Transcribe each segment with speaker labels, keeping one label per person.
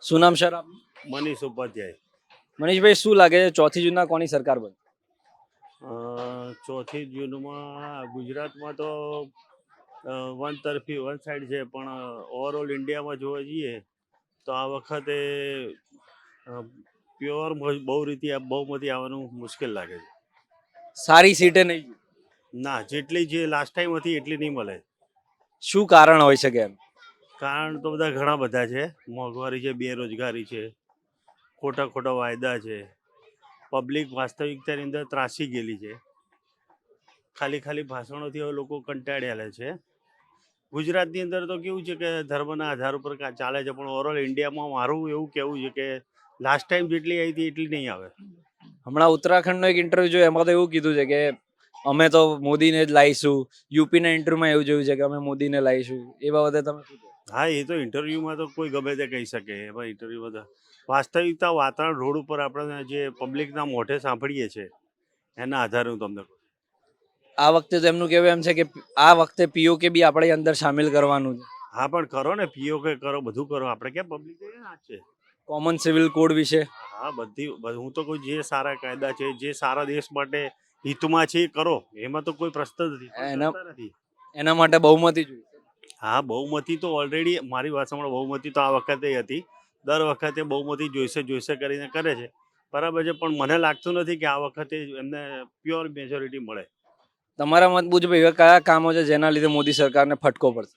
Speaker 1: શું નામ સર આપનું?
Speaker 2: મનીષ ઉપાધ્યાય.
Speaker 1: મનીષભાઈ, શું લાગે છે 4મી જૂનના કોની સરકાર બને?
Speaker 2: ચોથી જૂનમાં ગુજરાતમાં તો વન તરફી વન સાઈડ છે, પણ ઓવરઓલ ઇન્ડિયામાં જોવા જઈએ તો આ વખતે પ્યોર બહુમતી આવવાનું મુશ્કેલ લાગે છે.
Speaker 1: સારી સીટે નહીં જીતે.
Speaker 2: ના, જેટલી જે લાસ્ટ ટાઈમ હતી એટલી નહીં મળે.
Speaker 1: શું કારણ હોઈ શકે એમ?
Speaker 2: કારણ તો ઘણા બધા છે. મોંઘવારી છે, બેરોજગારી છે, ખોટા ખોટા વાયદા છે, પબ્લિક વાસ્તવિકતાની અંદર ત્રાસી ગયેલી છે. ખાલી ભાષણોથી હવે લોકો કંટાળ્યા છે. ગુજરાતની અંદર તો કેવું છે કે ધર્મના આધાર ઉપર ચાલે છે, પણ ઓવરઓલ ઇન્ડિયામાં મારું એવું કહેવું છે કે લાસ્ટ ટાઈમ જેટલી આવી હતી એટલી નહીં આવે.
Speaker 1: હમણાં ઉત્તરાખંડનો એક ઇન્ટરવ્યુ જોયો, એમાં તો એવું કીધું છે કે અમે તો મોદીને જ લાવીશું. યુપીના ઇન્ટરવ્યુમાં એવું જોયું છે કે અમે મોદીને લાવીશું. એ બાબતે તમે શું કહો?
Speaker 2: હા, એ તો ઇન્ટરવ્યૂમાં તો કોઈ ગમે તે કહી શકે. એમાં ઇન્ટરવ્યૂમાં તો વાસ્તવિકતા વાતાવરણ રોડ ઉપર આપણે જે પબ્લિકના મોઢે સાંભળીએ છીએ એના આધારે હું તમને કહું.
Speaker 1: આ વખતે તો એમનું કહેવું એમ છે કે આ વખતે પીઓકે બી આપણે અંદર સામેલ કરવાનું છે.
Speaker 2: હા, પણ કરો ને, પીઓકે કરો, બધું કરો. આપણે ક્યાં પબ્લિક છે.
Speaker 1: કોમન સિવિલ કોડ વિશે.
Speaker 2: હા, હું તો કોઈ જે સારા કાયદા છે, જે સારા દેશ માટે હિતમાં છે એ કરો. એમાં તો કોઈ પ્રશ્ન જ નથી.
Speaker 1: એના માટે બહુમતી જોઈએ.
Speaker 2: હા, બહુમતી તો ઓલરેડી, મારી વાત સાંભળો, બહુમતી તો આ વખતે હતી. દર વખતે બહુમતી જોઈશે કરીને કરે છે, બરાબર છે, પણ મને લાગતું નથી કે આ વખતે એમને પ્યોર મેજોરિટી મળે.
Speaker 1: તમારા મત મુજબ એવા કયા કામો છે જેના લીધે મોદી સરકારને ફટકો પડશે?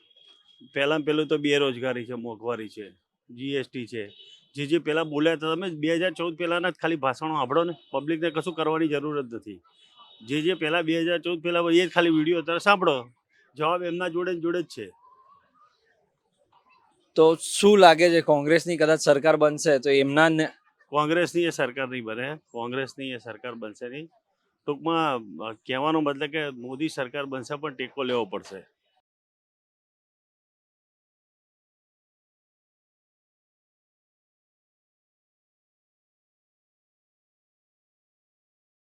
Speaker 2: પહેલું તો બેરોજગારી છે, મોંઘવારી છે, જીએસટી છે. જે પહેલાં બોલ્યા હતા તમે 2014 પહેલાંના જ ખાલી ભાષણો સાંભળો ને, પબ્લિકને કશું કરવાની જરૂર જ નથી. જે પહેલાં 2014 પહેલાં એ જ ખાલી વિડીયો અત્યારે સાંભળો, જવાબ એમના જોડે જ છે.
Speaker 1: તો શું લાગે છે, કોંગ્રેસની કદાચ સરકાર બનશે તો એમના
Speaker 2: કોંગ્રેસની એ સરકાર નહીં બને. કોંગ્રેસની એ સરકાર બનશે નહીં. ટૂંકમાં કહેવાનો મતલબ કે મોદી સરકાર બનશે પણ ટેકો લેવો પડશે.